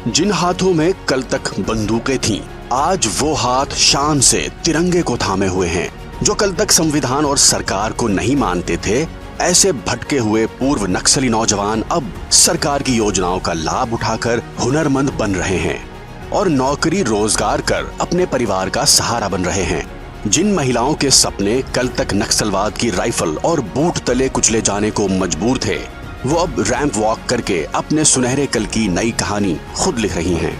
जिन हाथों में कल तक बंदूकें थीं, आज वो हाथ शान से तिरंगे को थामे हुए हैं। जो कल तक संविधान और सरकार को नहीं मानते थे, ऐसे भटके हुए पूर्व नक्सली नौजवान अब सरकार की योजनाओं का लाभ उठाकर हुनरमंद बन रहे हैं और नौकरी रोजगार कर अपने परिवार का सहारा बन रहे हैं। जिन महिलाओं के सपने कल तक नक्सलवाद की राइफल और बूट तले कुचले जाने को मजबूर थे, वो अब रैंप वॉक करके अपने सुनहरे कल की नई कहानी खुद लिख रही हैं।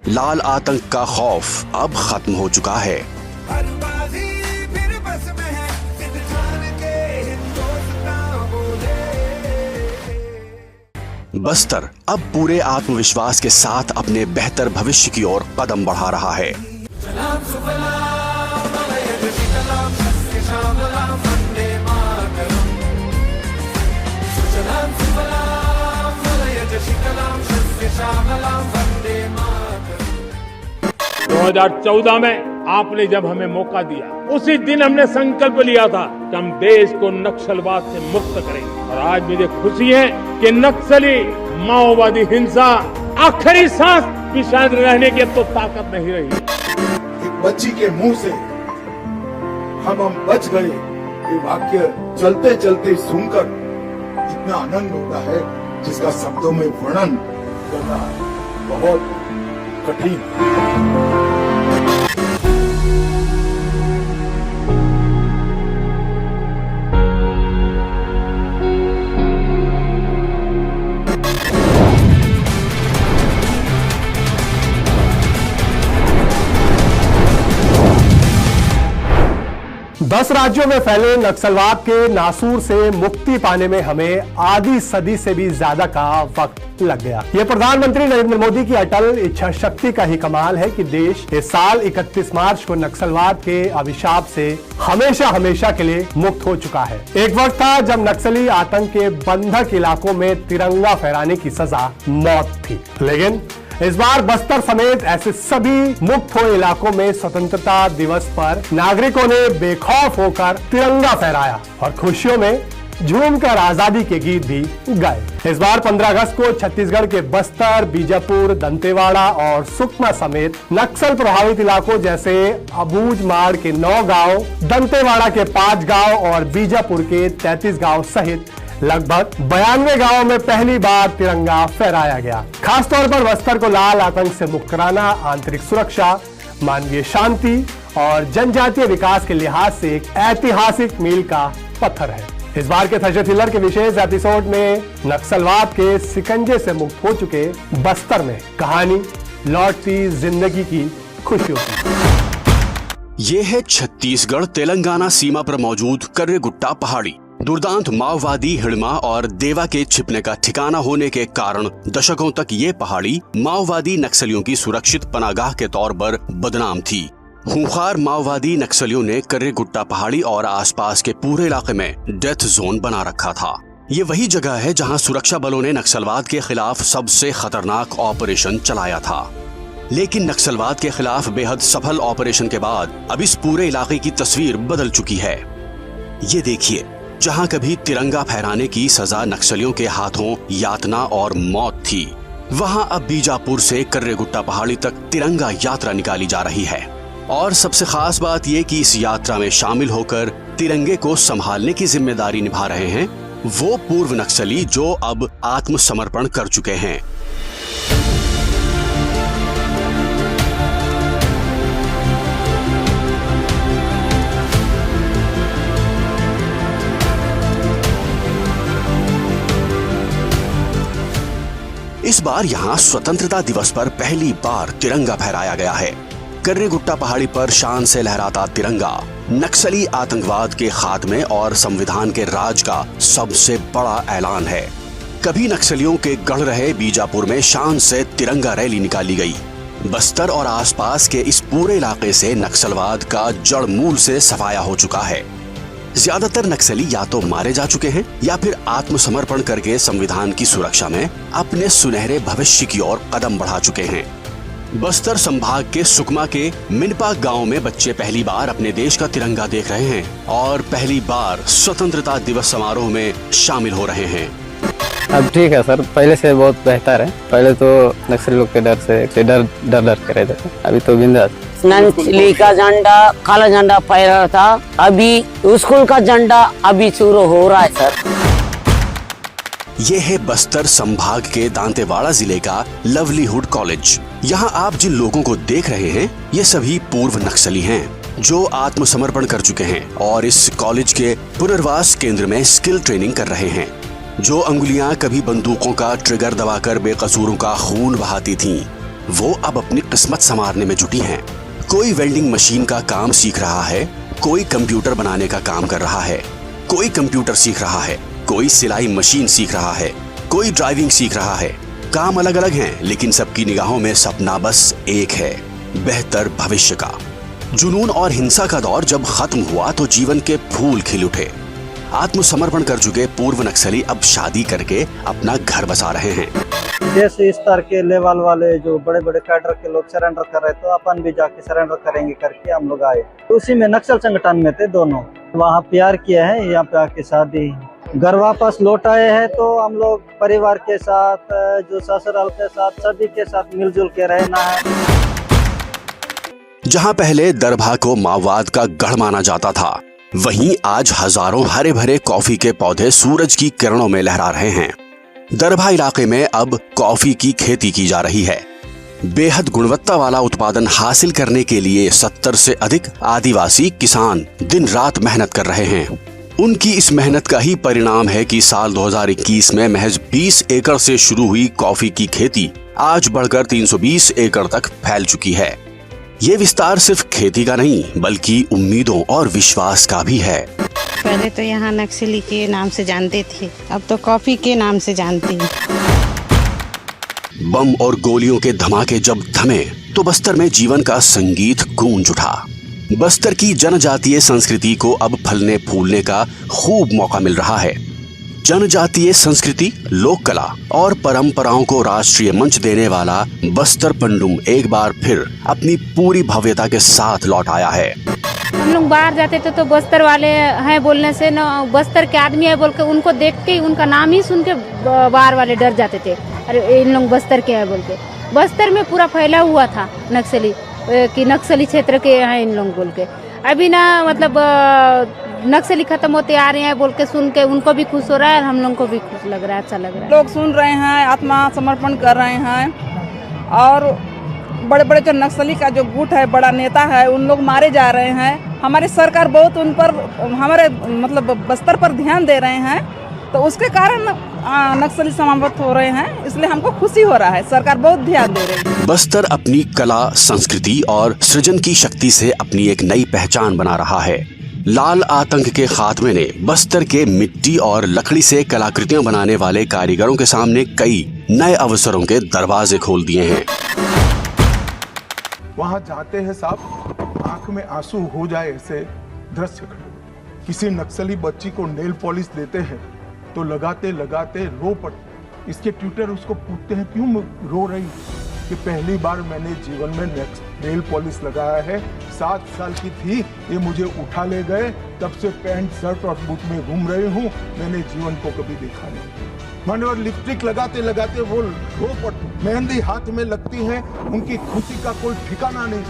लाल आतंक का खौफ अब खत्म हो चुका है। बस्तर अब पूरे आत्मविश्वास के साथ अपने बेहतर भविष्य की ओर कदम बढ़ा रहा है। दो 2014 में आपने जब हमें मौका दिया, उसी दिन हमने संकल्प लिया था कि हम देश को नक्सलवाद से मुक्त करेंगे। और आज मुझे खुशी है कि नक्सली माओवादी हिंसा आखिरी सांस भी शायद रहने की तो ताकत नहीं रही। एक बच्ची के मुंह से हम बच गए, ये वाक्य चलते चलते सुनकर इतना आनंद होता है जिसका शब्दों में वर्णन करना बहुत कठिन है। दस राज्यों में फैले नक्सलवाद के नासूर से मुक्ति पाने में हमें आधी सदी से भी ज्यादा का वक्त लग गया। ये प्रधानमंत्री नरेंद्र मोदी की अटल इच्छा शक्ति का ही कमाल है कि देश इस साल 31 मार्च को नक्सलवाद के अभिशाप से हमेशा हमेशा के लिए मुक्त हो चुका है। एक वक्त था जब नक्सली आतंक के बंधक इलाकों में तिरंगा फहराने की सजा मौत थी, लेकिन इस बार बस्तर समेत ऐसे सभी मुक्त हुए इलाकों में स्वतंत्रता दिवस पर नागरिकों ने बेखौफ होकर तिरंगा फहराया और खुशियों में झूमकर आजादी के गीत भी गाए। इस बार 15 अगस्त को छत्तीसगढ़ के बस्तर, बीजापुर, दंतेवाड़ा और सुकमा समेत नक्सल प्रभावित इलाकों जैसे अबूझमाड़ के 9 गांव, दंतेवाड़ा के 5 गांव और बीजापुर के 33 गांव सहित लगभग 92 गांवों में पहली बार तिरंगा फहराया गया। खासतौर पर बस्तर को लाल आतंक से मुक्त कराना आंतरिक सुरक्षा, मानवीय शांति और जनजातीय विकास के लिहाज से एक ऐतिहासिक मील का पत्थर है। इस बार के थर्सडे थ्रिलर के विशेष एपिसोड में नक्सलवाद के शिकंजे से मुक्त हो चुके बस्तर में कहानी लौटती जिंदगी की खुशियों की। ये है छत्तीसगढ़ तेलंगाना सीमा पर मौजूद कर्रेगुट्टा पहाड़ी। दुर्दांत माओवादी हिड़मा और देवा के छिपने का ठिकाना होने के कारण दशकों तक ये पहाड़ी माओवादी नक्सलियों की सुरक्षित पनागाह के तौर पर बदनाम थी। खूंखार माओवादी नक्सलियों ने कर्रेगुट्टा पहाड़ी और आसपास के पूरे इलाके में डेथ जोन बना रखा था। ये वही जगह है जहां सुरक्षा बलों ने नक्सलवाद के खिलाफ सबसे खतरनाक ऑपरेशन चलाया था। लेकिन नक्सलवाद के खिलाफ बेहद सफल ऑपरेशन के बाद अब इस पूरे इलाके की तस्वीर बदल चुकी है। ये देखिए, जहां कभी तिरंगा फहराने की सजा नक्सलियों के हाथों यातना और मौत थी, वहां अब बीजापुर से कर्रेगुट्टा पहाड़ी तक तिरंगा यात्रा निकाली जा रही है। और सबसे खास बात यह कि इस यात्रा में शामिल होकर तिरंगे को संभालने की जिम्मेदारी निभा रहे हैं वो पूर्व नक्सली जो अब आत्मसमर्पण कर चुके हैं। इस बार यहाँ स्वतंत्रता दिवस पर पहली बार तिरंगा फहराया गया है। कर्रेगुट्टा पहाड़ी पर शान से लहराता तिरंगा नक्सली आतंकवाद के खात्मे और संविधान के राज का सबसे बड़ा ऐलान है। कभी नक्सलियों के गढ़ रहे बीजापुर में शान से तिरंगा रैली निकाली गई। बस्तर और आसपास के इस पूरे इलाके से नक्सलवाद का जड़ मूल से सफाया हो चुका है। ज्यादातर नक्सली या तो मारे जा चुके हैं या फिर आत्मसमर्पण करके संविधान की सुरक्षा में अपने सुनहरे भविष्य की ओर कदम बढ़ा चुके हैं। बस्तर संभाग के सुकमा के मिनपा गांव में बच्चे पहली बार अपने देश का तिरंगा देख रहे हैं और पहली बार स्वतंत्रता दिवस समारोह में शामिल हो रहे हैं। अब ठीक है सर, पहले से बहुत बेहतर है। पहले तो नक्सली लोग के डर से डर कर रहे थे, अभी तो बिंदास। नक्सली का झंडा, काला झंडा फहरा था, अभी स्कूल का झंडा अभी शुरू हो रहा है सर। ये है बस्तर संभाग के दांतेवाड़ा जिले का लवलीहुड कॉलेज। यहाँ आप जिन लोगों को देख रहे हैं ये सभी पूर्व नक्सली हैं जो आत्मसमर्पण कर चुके हैं और इस कॉलेज के पुनर्वास केंद्र में स्किल ट्रेनिंग कर रहे हैं। जो अंगुलियां कभी बंदूकों का ट्रिगर दबाकर बेकसूरों का खून बहाती थीं, वो अब अपनी किस्मत संवारने में जुटी हैं। कोई वेल्डिंग मशीन का काम सीख रहा है, कोई कंप्यूटर बनाने का काम कर रहा है, कोई कंप्यूटर सीख रहा है, कोई सिलाई मशीन सीख रहा है, कोई ड्राइविंग सीख रहा है। काम अलग अलग हैं, लेकिन सबकी निगाहों में सपना बस एक है, बेहतर भविष्य का। जुनून और हिंसा का दौर जब खत्म हुआ तो जीवन के फूल खिल उठे। आत्मसमर्पण कर चुके पूर्व नक्सली अब शादी करके अपना घर बसा रहे हैं। देश स्तर के लेवल वाले जो बड़े बड़े कैडर के लोग सरेंडर कर रहे, तो अपन भी जाके सरेंडर करेंगे करके हम लोग आए। उसी में नक्सल संगठन में थे दोनों, वहाँ प्यार किया है, यहाँ पे आके शादी। घर वापस लौट आए हैं तो हम लोग परिवार के साथ, जो ससुराल के साथ, सभी के साथ मिलजुल के रहना है। जहाँ पहले दरभा को माओवाद का गढ़ माना जाता था, वहीं आज हजारों हरे भरे कॉफी के पौधे सूरज की किरणों में लहरा रहे हैं। दरभा इलाके में अब कॉफी की खेती की जा रही है। बेहद गुणवत्ता वाला उत्पादन हासिल करने के लिए 70 से अधिक आदिवासी किसान दिन रात मेहनत कर रहे हैं। उनकी इस मेहनत का ही परिणाम है कि साल 2021 में महज 20 एकड़ से शुरू हुई कॉफी की खेती आज बढ़कर 320 एकड़ तक फैल चुकी है। ये विस्तार सिर्फ खेती का नहीं बल्कि उम्मीदों और विश्वास का भी है। पहले तो यहाँ नक्सली के नाम से जानते थे, अब तो कॉफी के नाम से जानते हैं। बम और गोलियों के धमाके जब थमे तो बस्तर में जीवन का संगीत गूंज उठा। बस्तर की जनजातीय संस्कृति को अब फलने फूलने का खूब मौका मिल रहा है। जनजातीय संस्कृति, लोक कला और परंपराओं को राष्ट्रीय मंच देने वाला बस्तर पंडुम एक बार फिर अपनी पूरी भव्यता के साथ लौट आया है। हम लोग बाहर जाते थे तो बस्तर वाले हैं बोलने से न, बस्तर के आदमी है बोल के उनको देख के उनका नाम ही सुन के बाहर वाले डर जाते थे, अरे इन लोग बस्तर के हैं बोल के। बस्तर में पूरा फैला हुआ था नक्सली कि नक्सली क्षेत्र के हैं इन लोग बोल के। अभी ना मतलब नक्सली खत्म होते आ रहे हैं बोल के सुन के उनको भी खुश हो रहा है और हम लोग को भी खुश लग रहा है, अच्छा लग रहा है। लोग सुन रहे हैं, आत्मा समर्पण कर रहे हैं और बड़े बड़े जो नक्सली का जो गुट है, बड़ा नेता है, उन लोग मारे जा रहे हैं। हमारी सरकार बहुत उन पर, हमारे मतलब बस्तर पर ध्यान दे रहे हैं, तो उसके कारण नक्सली समाप्त हो रहे हैं, इसलिए हमको खुशी हो रहा है। सरकार बहुत ध्यान दे रही है। बस्तर अपनी कला, संस्कृति और सृजन की शक्ति से अपनी एक नई पहचान बना रहा है। लाल आतंक के खात्मे ने बस्तर के मिट्टी और लकड़ी से कलाकृतियां बनाने वाले कारीगरों के सामने कई नए अवसरों के दरवाजे खोल दिए हैं। वहां जाते हैं साहब, आंख में आंसू हो जाए ऐसे दृश्य खड़े। किसी नक्सली बच्ची को नेल पॉलिश देते हैं तो लगाते लगाते रो पड़ते। इसके ट्यूटर उसको पूछते हैं क्यों रो रही, कि पहली बार मैंने जीवन में नेल पॉलिश लगाया है। 7 साल की थी, ये मुझे उठा ले गए, तब से पैंट शर्ट और बूट में घूम रही हूँ, मैंने जीवन को कभी देखा नहीं। मैंने और लिपस्टिक लगाते लगाते वो रो पड़ते। मेहंदी हाथ में लगती है, उनकी खुशी का कोई ठिकाना नहीं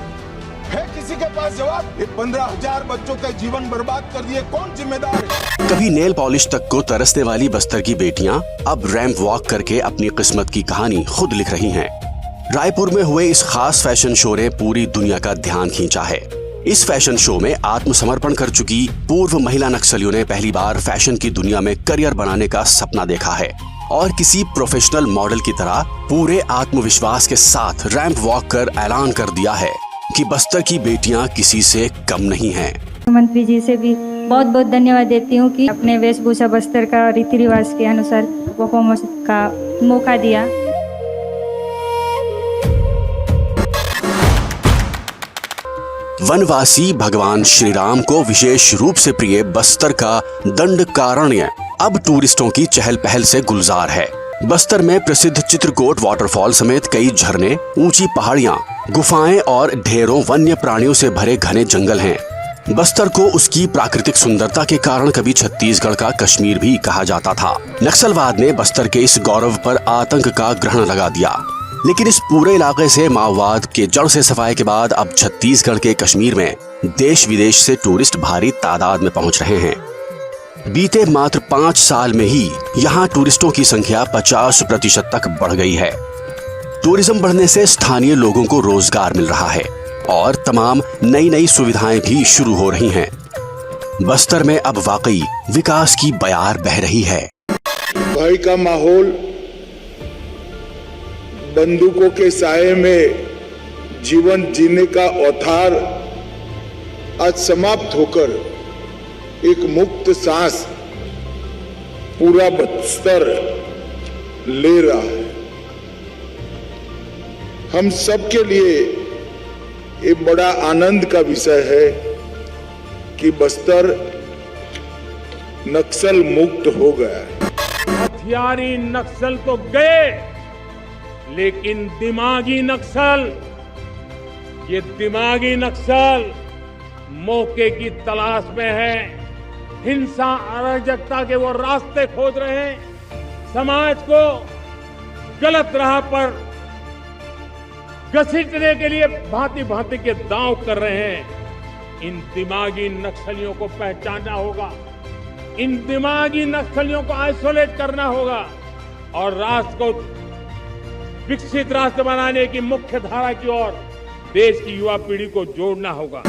है। किसी के पास जवाब? ये 15,000 बच्चों का जीवन बर्बाद कर दिए, कौन जिम्मेदार है? कभी नेल पॉलिश तक को तरसने वाली बस्तर की बेटियां अब रैंप वॉक करके अपनी किस्मत की कहानी खुद लिख रही हैं। रायपुर में हुए इस खास फैशन शो ने पूरी दुनिया का ध्यान खींचा है। इस फैशन शो में आत्मसमर्पण कर चुकी पूर्व महिला नक्सलियों ने पहली बार फैशन की दुनिया में करियर बनाने का सपना देखा है और किसी प्रोफेशनल मॉडल की तरह पूरे आत्मविश्वास के साथ रैंप वॉक कर ऐलान कर दिया है कि बस्तर की बेटियां किसी से कम नहीं हैं। मुख्यमंत्री जी से भी बहुत बहुत धन्यवाद देती हूँ कि अपने वेशभूषा बस्तर का रीति रिवाज के अनुसार परफॉर्मेंस का मौका दिया। वनवासी भगवान श्री राम को विशेष रूप से प्रिय बस्तर का दंडकारण्य अब टूरिस्टों की चहल पहल से गुलजार है। बस्तर में प्रसिद्ध चित्रकूट वाटरफॉल समेत कई झरने, ऊंची पहाड़ियां, गुफाएं और ढेरों वन्य प्राणियों से भरे घने जंगल हैं। बस्तर को उसकी प्राकृतिक सुंदरता के कारण कभी छत्तीसगढ़ का कश्मीर भी कहा जाता था। नक्सलवाद ने बस्तर के इस गौरव पर आतंक का ग्रहण लगा दिया, लेकिन इस पूरे इलाके से माओवाद के जड़ से सफाए के बाद अब छत्तीसगढ़ के कश्मीर में देश विदेश से टूरिस्ट भारी तादाद में पहुंच रहे हैं। बीते मात्र 5 साल में ही यहाँ टूरिस्टों की संख्या 50% तक बढ़ गई है। टूरिज्म बढ़ने से स्थानीय लोगों को रोजगार मिल रहा है और तमाम नई सुविधाएं भी शुरू हो रही हैं। बस्तर में अब वाकई विकास की बयार बह रही है। भय का माहौल, बंदूकों के साये में जीवन जीने का औथार आज समाप्त होकर एक मुक्त सांस पूरा बस्तर ले रहा है। हम सबके लिए एक बड़ा आनंद का विषय है कि बस्तर नक्सल मुक्त हो गया है। हथियारी नक्सल तो गए, लेकिन दिमागी नक्सल, ये दिमागी नक्सल मौके की तलाश में है। हिंसा, अराजकता के वो रास्ते खोज रहे हैं, समाज को गलत राह पर घसीटने के लिए भांति भांति के दांव कर रहे हैं। इन दिमागी नक्सलियों को पहचानना होगा, इन दिमागी नक्सलियों को आइसोलेट करना होगा और राष्ट्र को विकसित राष्ट्र बनाने की मुख्य धारा की ओर देश की युवा पीढ़ी को जोड़ना होगा।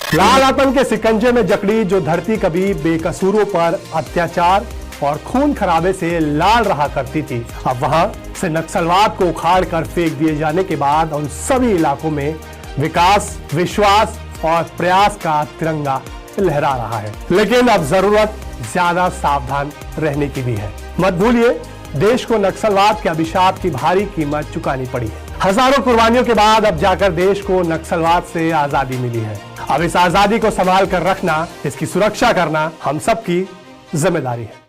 लाल आतंक के सिकंजे में जकड़ी जो धरती कभी बेकसूरों पर अत्याचार और खून खराबे से लाल रहा करती थी, अब वहां से नक्सलवाद को उखाड़ कर फेंक दिए जाने के बाद उन सभी इलाकों में विकास, विश्वास और प्रयास का तिरंगा लहरा रहा है। लेकिन अब जरूरत ज्यादा सावधान रहने की भी है। मत भूलिए, देश को नक्सलवाद के अभिशाप की भारी कीमत चुकानी पड़ी है। हजारों कुर्बानियों के बाद अब जाकर देश को नक्सलवाद से आजादी मिली है। अब इस आजादी को संभाल कर रखना, इसकी सुरक्षा करना हम सबकी जिम्मेदारी है।